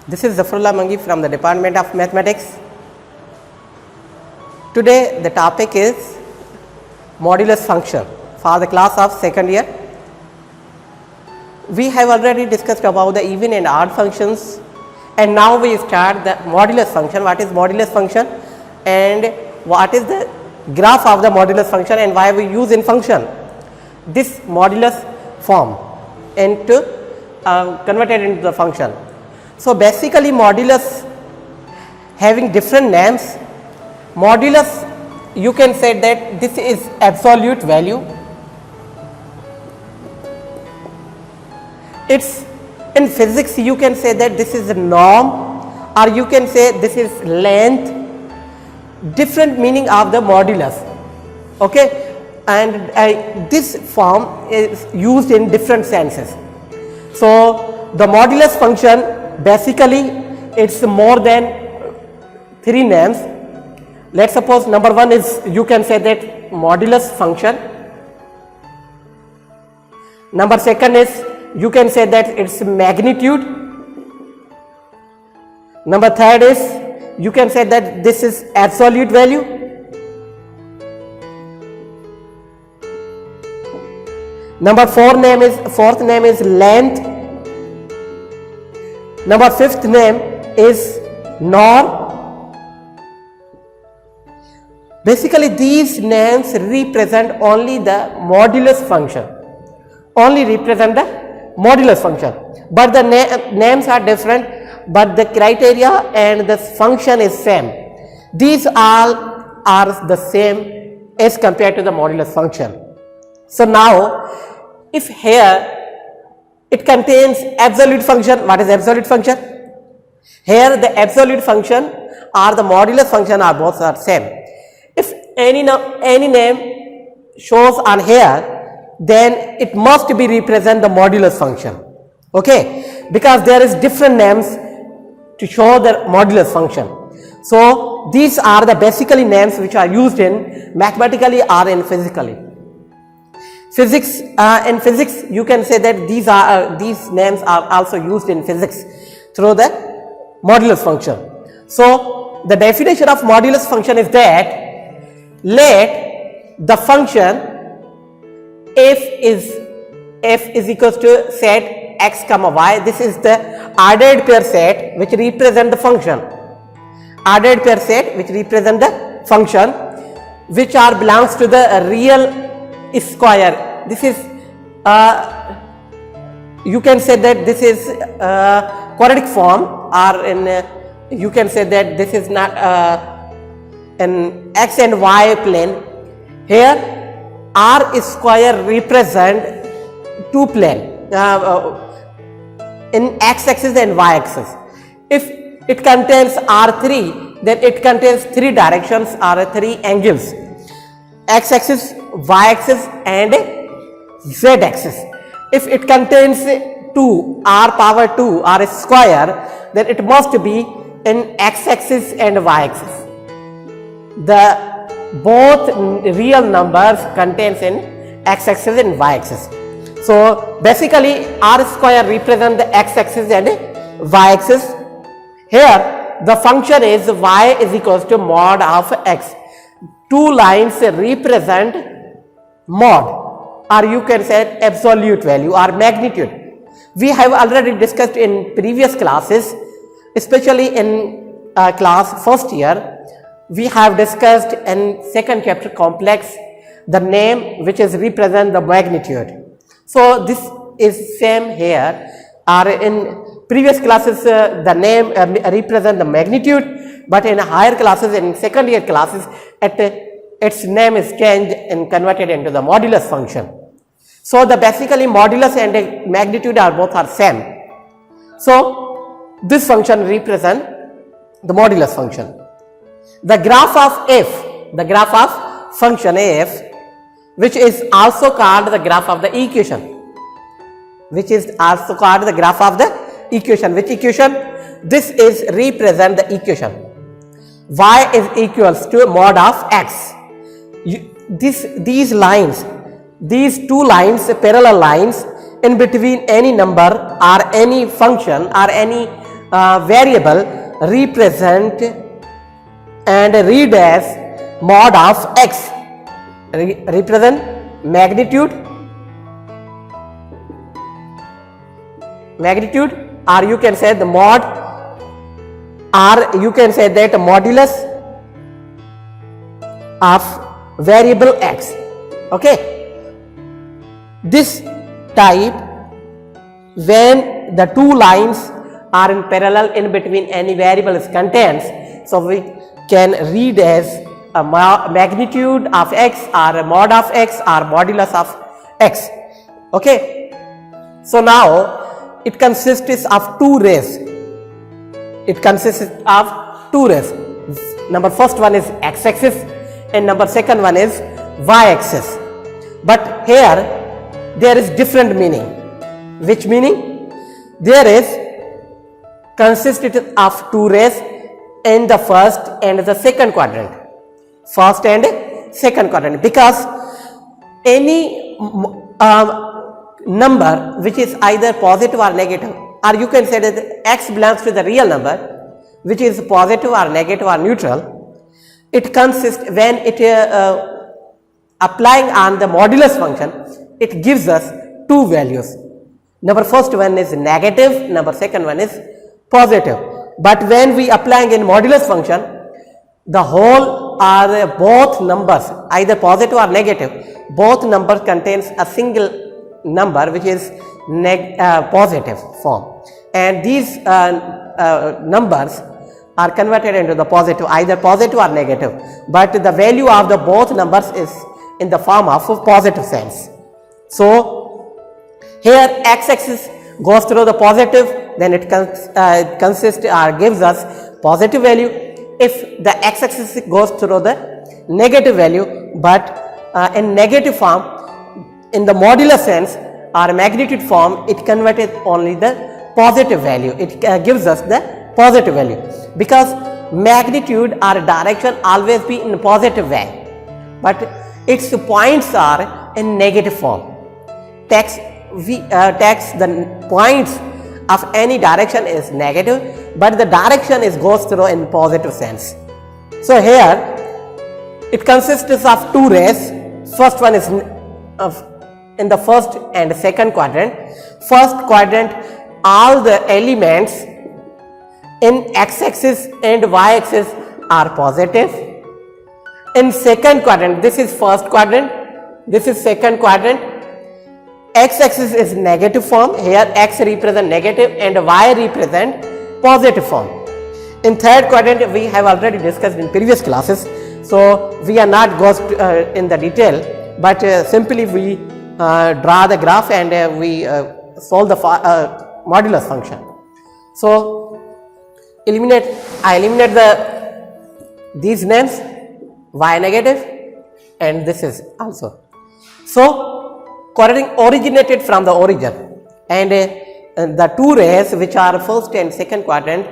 This is Zafarullah Mangi from the Department of Mathematics. Today the topic is modulus function for the class of second year. We have already discussed about the even and odd functions, and now we start the modulus function. What is modulus function and what is the graph of the modulus function and why we use in function this modulus form into converted into the function. So basically modulus having different names. Modulus, you can say that this is absolute value. It's in physics you can say that this is a norm, or you can say this is length, different meaning of the modulus, okay, and this form is used in different senses. So the modulus function basically it's more than 3 names. Let's suppose number 1 is, you can say that modulus function. Number 2 is, you can say that it's magnitude. Number 3 is, you can say that this is absolute value. Number 4 name is length. Number 5th name is norm. Basically these names represent only the modulus function, but the names are different, but the criteria and the function is same. These all are the same as compared to the modulus function. So now if here it contains absolute function, what is absolute function? Here the absolute function or the modulus function are both are same. If any name shows on here, then it must be represent the modulus function, okay, because there is different names to show the modulus function. So these are the basically names which are used in mathematically or in physically. Physics, in physics you can say that these names are also used in physics through the modulus function. So the definition of modulus function is that let the function f is equals to set x comma y. This is the ordered pair set which represent the function, ordered pair set which represent the function which are belongs to the real square. This is you can say that this is quadratic form, or in you can say that this is not an x and y plane. Here r square represent two plane in x axis and y axis. If it contains r3, then it contains 3 directions or 3 angles: x axis, y axis and z axis. If it contains 2, r power 2 r square, then it must be in x axis and y axis. The both real numbers contains in x axis and y axis. So basically r square represent the x axis and y axis. Here the function is y is equals to mod of x. 2 lines represent mod, or you can say absolute value or magnitude. We have already discussed in previous classes, especially in class first year. We have discussed in second chapter complex the name which is represent the magnitude. So this is same here, or in previous classes the name represent the magnitude, but in higher classes, in second year classes, its name is changed and converted into the modulus function. So the basically modulus and magnitude are both are same. So this function represent the modulus function. The graph of f, the graph of function f, which is also called the graph of the equation, which is also called the graph of the equation. Which equation? This is represent the equation y is equals to mod of x. These lines, these 2 lines, parallel lines in between any number or any function or any variable represent and read as mod of x. Represent magnitude, or you can say the mod, or you can say that modulus of variable x. Okay, this type, when the two lines are in parallel in between any variable is contains, so we can read as a magnitude of x or a mod of x or modulus of x. Okay, so now it consists of two rays. Number first one is x-axis and number second one is y-axis. But here there is different meaning. Which meaning? There is consisted of two rays in the first and the second quadrant. Because any number which is either positive or negative, or you can say that x belongs to the real number which is positive or negative or neutral, it consists when it applying on the modulus function, it gives us two values. Number first one is negative, number second one is positive. But when we applying in modulus function, the whole or both numbers, either positive or negative, both numbers contains a single number which is positive form, and these numbers are converted into the positive, either positive or negative, but the value of the both numbers is in the form of a positive sense. So here x-axis goes through the positive, then it consists or gives us positive value. If the x-axis goes through the negative value, but in negative form, in the modular sense or magnitude form, it converted only the positive value. It gives us the positive value, because magnitude or direction always be in positive way, but its points are in negative form. The points of any direction is negative, but the direction is goes through in positive sense. So here it consists of two rays. First one is in the first and second quadrant. First quadrant, all the elements in x-axis and y-axis are positive. In second quadrant, this is first quadrant, this is second quadrant, x-axis is negative form. Here x represent negative and y represent positive form. In third quadrant, we have already discussed in previous classes, so we are not goes in the detail, but simply we draw the graph and we solve the modulus function. So I eliminate these names, y negative and this is also. So quadrant originated from the origin, and the two rays which are first and second quadrant,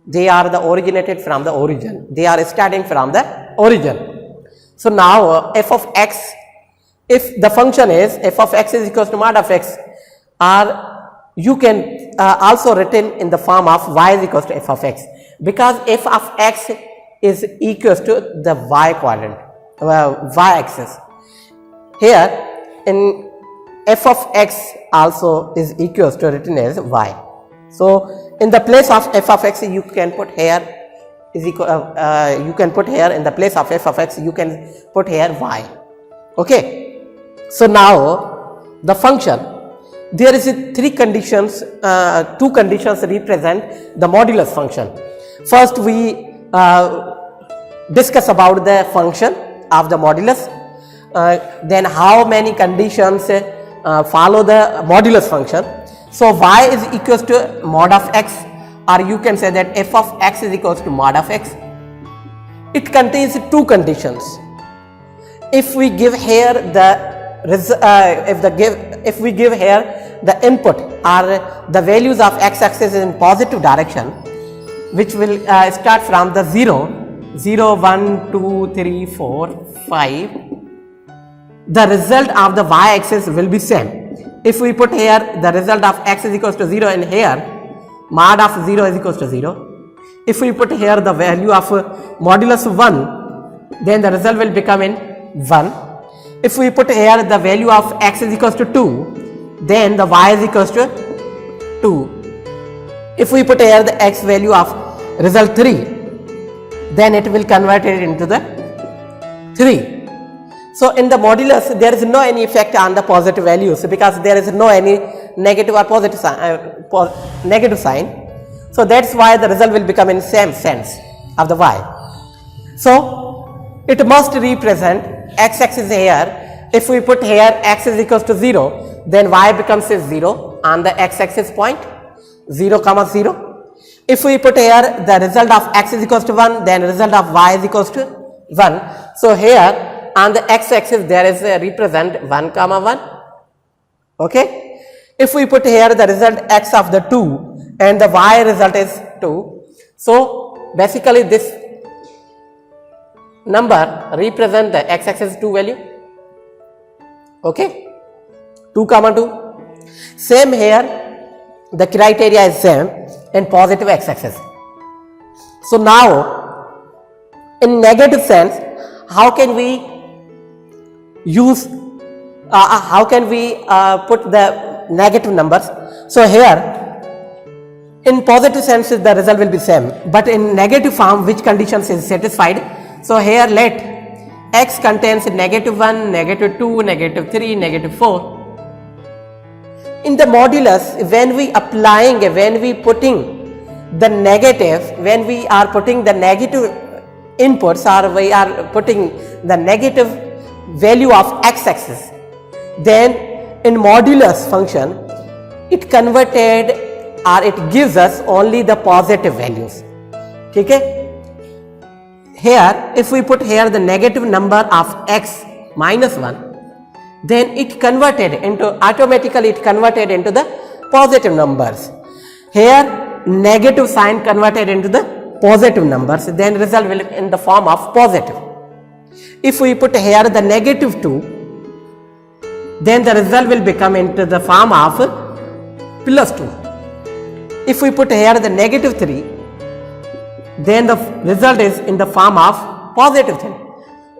they are the originated from the origin. They are starting from the origin. So now f of x, if the function is f of x is equals to mod of x, or you can also written in the form of y is equals to f of x, because f of x is equals to the y quadrant, y axis. Here in f of x also is equals to written as y. So in the place of f of x, you can put here is equal. You can put here in the place of f of x, you can put here y. Okay. So now the function, there is three conditions. Two conditions represent the modulus function. First, we discuss about the function of the modulus. Then how many conditions follow the modulus function. So y is equals to mod of x, or you can say that f of x is equals to mod of x. It contains two conditions. If we give here if we give here the input or the values of x-axis in positive direction, which will start from the 0, 1, 2, 3, 4, 5, the result of the y-axis will be same. If we put here the result of x is equals to 0 in here, mod of 0 is equals to 0. If we put here the value of modulus 1, then the result will become in 1. If we put here the value of x is equals to 2, then the y is equals to 2. If we put here the x value of result 3, then it will convert it into the 3. So in the modulus there is no any effect on the positive values because there is no any negative or positive sign. So that's why the result will become in same sense of the y. So it must represent x-axis here. If we put here x is equals to 0, then y becomes 0 on the x-axis point 0 comma 0. If we put here the result of x is equals to 1, then result of y is equals to 1. So here on the x-axis there is a represent 1 comma 1. Okay. If we put here the result x of the 2 and the y result is 2. So basically this number represent the x-axis 2 value. Okay. 2 comma 2. Same here, the criteria is same in positive x-axis. So now in negative sense, how can we use how can we put the negative numbers? So here in positive sense the result will be same, but in negative form which conditions is satisfied? So here let x contains negative 1, negative 2, negative 3, negative 4. In the modulus, when we putting the negative, when we are putting the negative inputs or we are putting the negative value of x-axis, then in modulus function it converted or it gives us only the positive values. Okay? Here if we put here the negative number of x minus 1, then it converted into automatically it converted into the positive numbers. Here negative sign converted into the positive numbers, then result will in the form of positive. If we put here the negative 2, then the result will become into the form of plus 2. If we put here the negative 3, then the result is in the form of positive 3.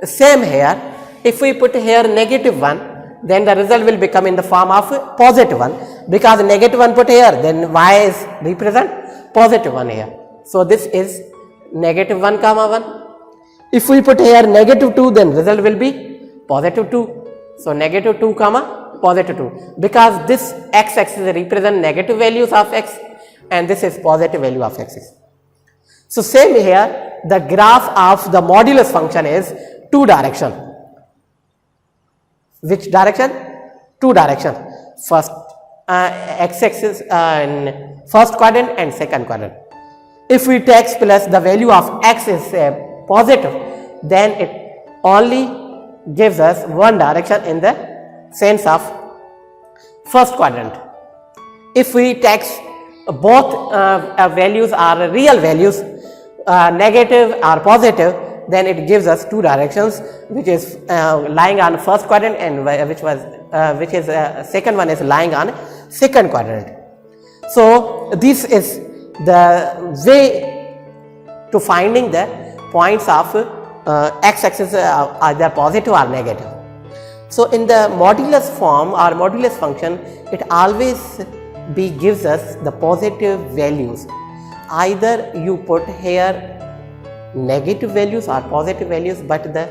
Same here, if we put here negative 1, then the result will become in the form of positive 1, because negative 1 put here, then y is represent positive 1 here. So this is negative 1 comma 1. If we put here negative 2, then result will be positive 2. So negative 2 comma positive 2, because this x-axis represent negative values of x and this is positive value of x. So same here, the graph of the modulus function is 2 direction. Which direction? 2 direction. First x-axis in first quadrant and second quadrant. If we take plus the value of x is positive, then it only gives us one direction in the sense of first quadrant. If we take both values are real values, negative or positive, then it gives us two directions, which is lying on first quadrant and which is second one is lying on second quadrant. So this is the way to finding the points of x-axis either positive or negative. So in the modulus form or modulus function, it always gives us the positive values. Either you put here negative values or positive values, but the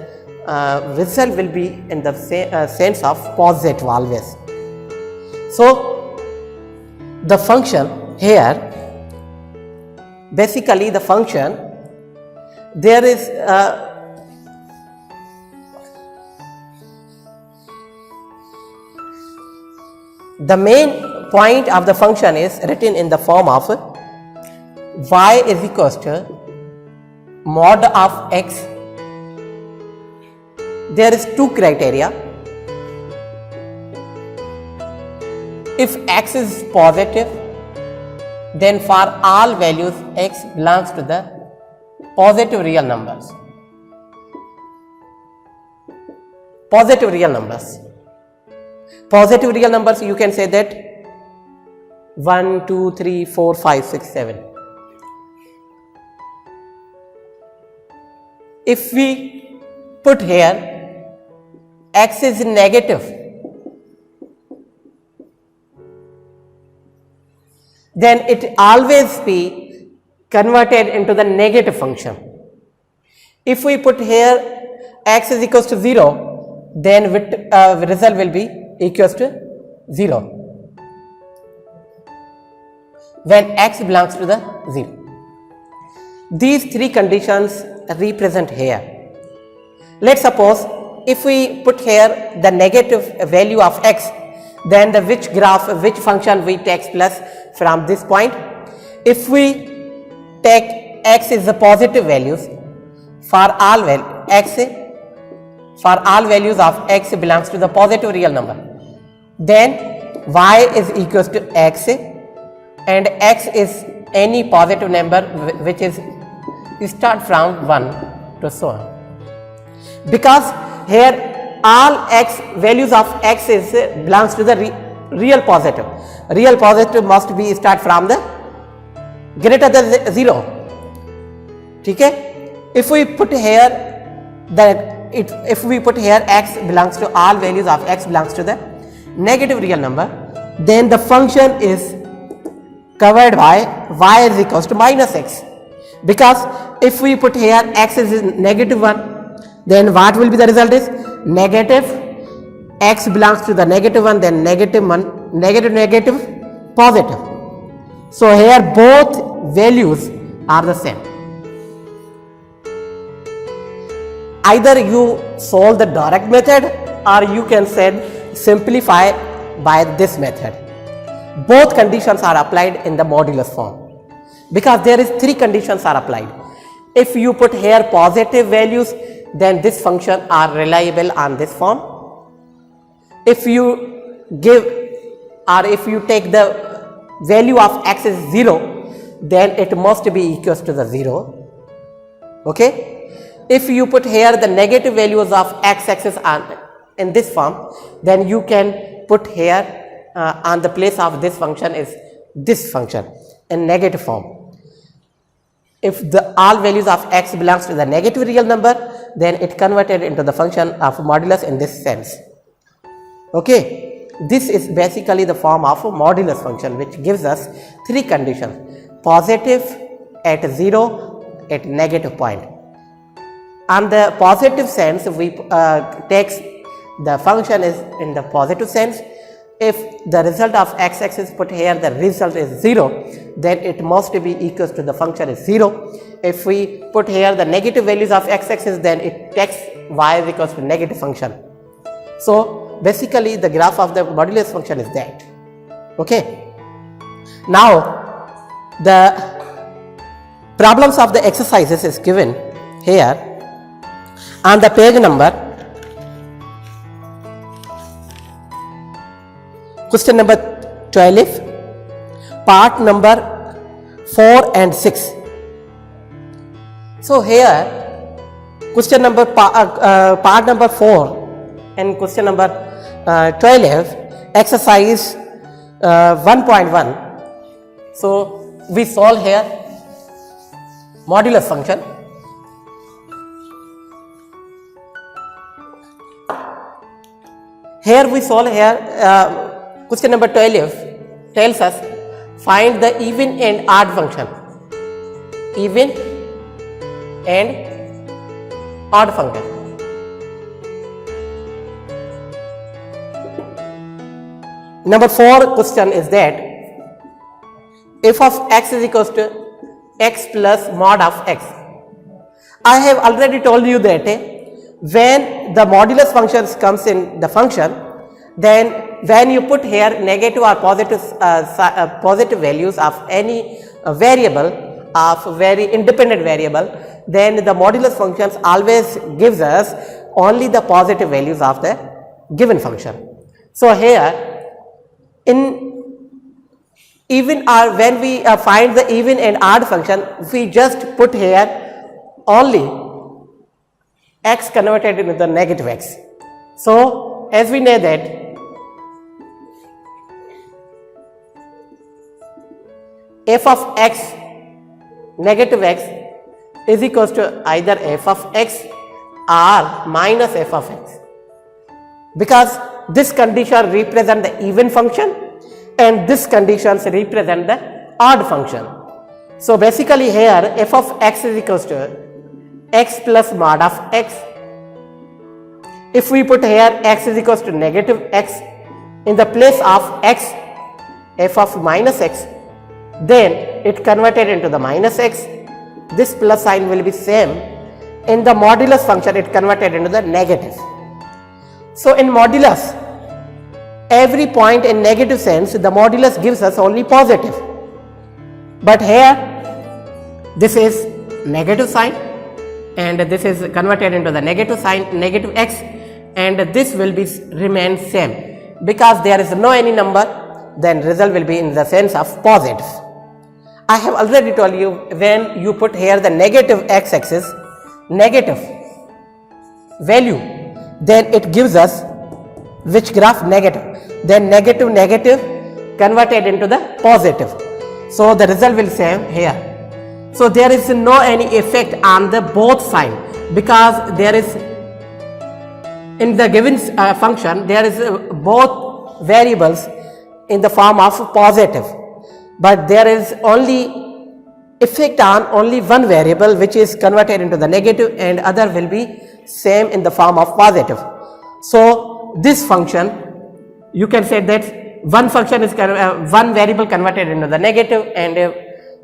result will be in the sense of positive always. So the function here, basically the function, there is the main point of the function is written in the form of y is equals to mod of x. There is two criteria. If x is positive, then for all values x belongs to the positive real numbers. Positive real numbers. Positive real numbers, you can say that 1, 2, 3, 4, 5, 6, 7. If we put here x is negative, then it always be converted into the negative function. If we put here x is equals to 0, then result will be equals to 0 when x belongs to the 0. These three conditions represent here. Let's suppose if we put here the negative value of x, then the which function we take plus from this point. If we take x is the positive values for all values of x belongs to the positive real number, then y is equals to x and x is any positive number which is start from 1 to so on. Because here all values of x is belongs to the real positive. Real positive must be start from the greater than 0. Okay? If we put here x belongs to all values of x belongs to the negative real number, then the function is covered by y is equals to minus x. Because if we put here x is negative 1, then what will be the result is negative x belongs to the negative 1, then negative 1, negative, positive. So here both values are the same. Either you solve the direct method or you can simplify by this method. Both conditions are applied in the modulus form, because there is three conditions are applied. If you put here positive values, then this function are reliable on this form. If you give or if you take the value of x is 0, then it must be equals to the 0. Okay? If you put here the negative values of x-axis in this form, then you can put here on the place of this function is this function in negative form. If all values of x belongs to the negative real number, then it converted into the function of modulus in this sense. Okay, this is basically the form of a modulus function, which gives us three conditions: positive, at 0, at negative point. On the positive sense, we takes the function is in the positive sense. If the result of x-axis put here the result is 0, then it must be equals to the function is 0. If we put here the negative values of x-axis, then it takes y is equals to negative function. So basically the graph of the modulus function is that. Okay. Now the problems of the exercises is given here on the page number. Question number 12, part number 4 and 6. So here question number part number 4 and question number 12, exercise 1.1. So we solve here modulus function. Here we solve here question number 12 tells us find the even and odd function. Even and odd function. Number 4 question is that f of x is equals to x plus mod of x. I have already told you that when the modulus functions comes in the function, then when you put here negative or positive values of any variable, of very independent variable, then the modulus functions always gives us only the positive values of the given function. So here in even or when we find the even and odd function, we just put here only x converted into the negative x. So as we know that f of x negative x is equals to either f of x or minus f of x, because this condition represent the even function and this conditions represent the odd function. So basically here f of x is equals to x plus mod of x. If we put here x is equals to negative x in the place of x, f of minus x, then it converted into the minus x. This plus sign will be same. In the modulus function it converted into the negative. So in modulus, every point in negative sense the modulus gives us only positive, but here this is negative sign and this is converted into the negative sign, negative x, and this will be remain same because there is no any number, then result will be in the sense of positive. I have already told you, when you put here the negative x-axis, negative value, then it gives us which graph? Negative. Then negative negative converted into the positive. So the result will same here. So there is no any effect on the both sign, because there is in the given function there is both variables in the form of positive, but there is only effect on only one variable which is converted into the negative and other will be same in the form of positive. So this function, you can say that one function is one variable converted into the negative and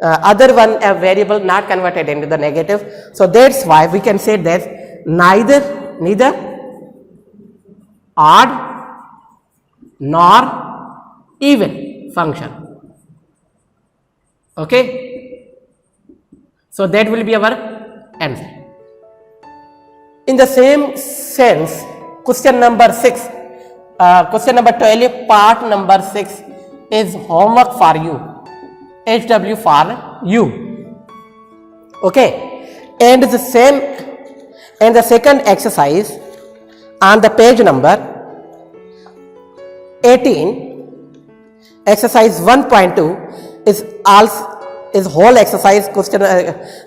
other one variable not converted into the negative. So that's why we can say that neither odd nor even function. Okay, so that will be our answer. In the same sense, question number 6, question number 12, part number 6 is homework for you, HW for you. Okay, and the same, and the second exercise on the page number 18, exercise 1.2 is whole exercise, question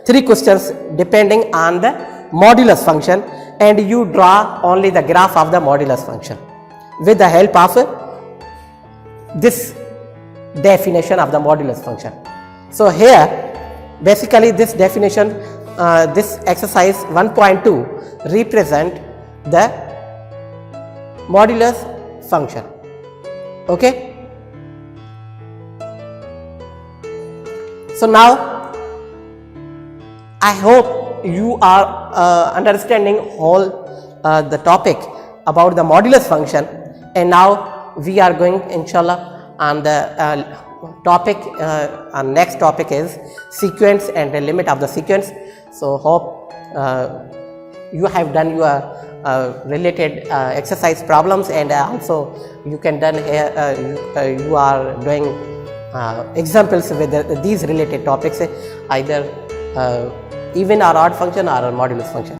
3 questions depending on the modulus function, and you draw only the graph of the modulus function with the help of this definition of the modulus function. So here basically this definition, this exercise 1.2 represent the modulus function. Okay, so now I hope you are understanding whole the topic about the modulus function, and now we are going inshallah on the topic, our next topic is sequence and the limit of the sequence. So hope you have done your related exercise problems, and also you can done you are doing examples with these related topics, either even or odd function or a modulus function.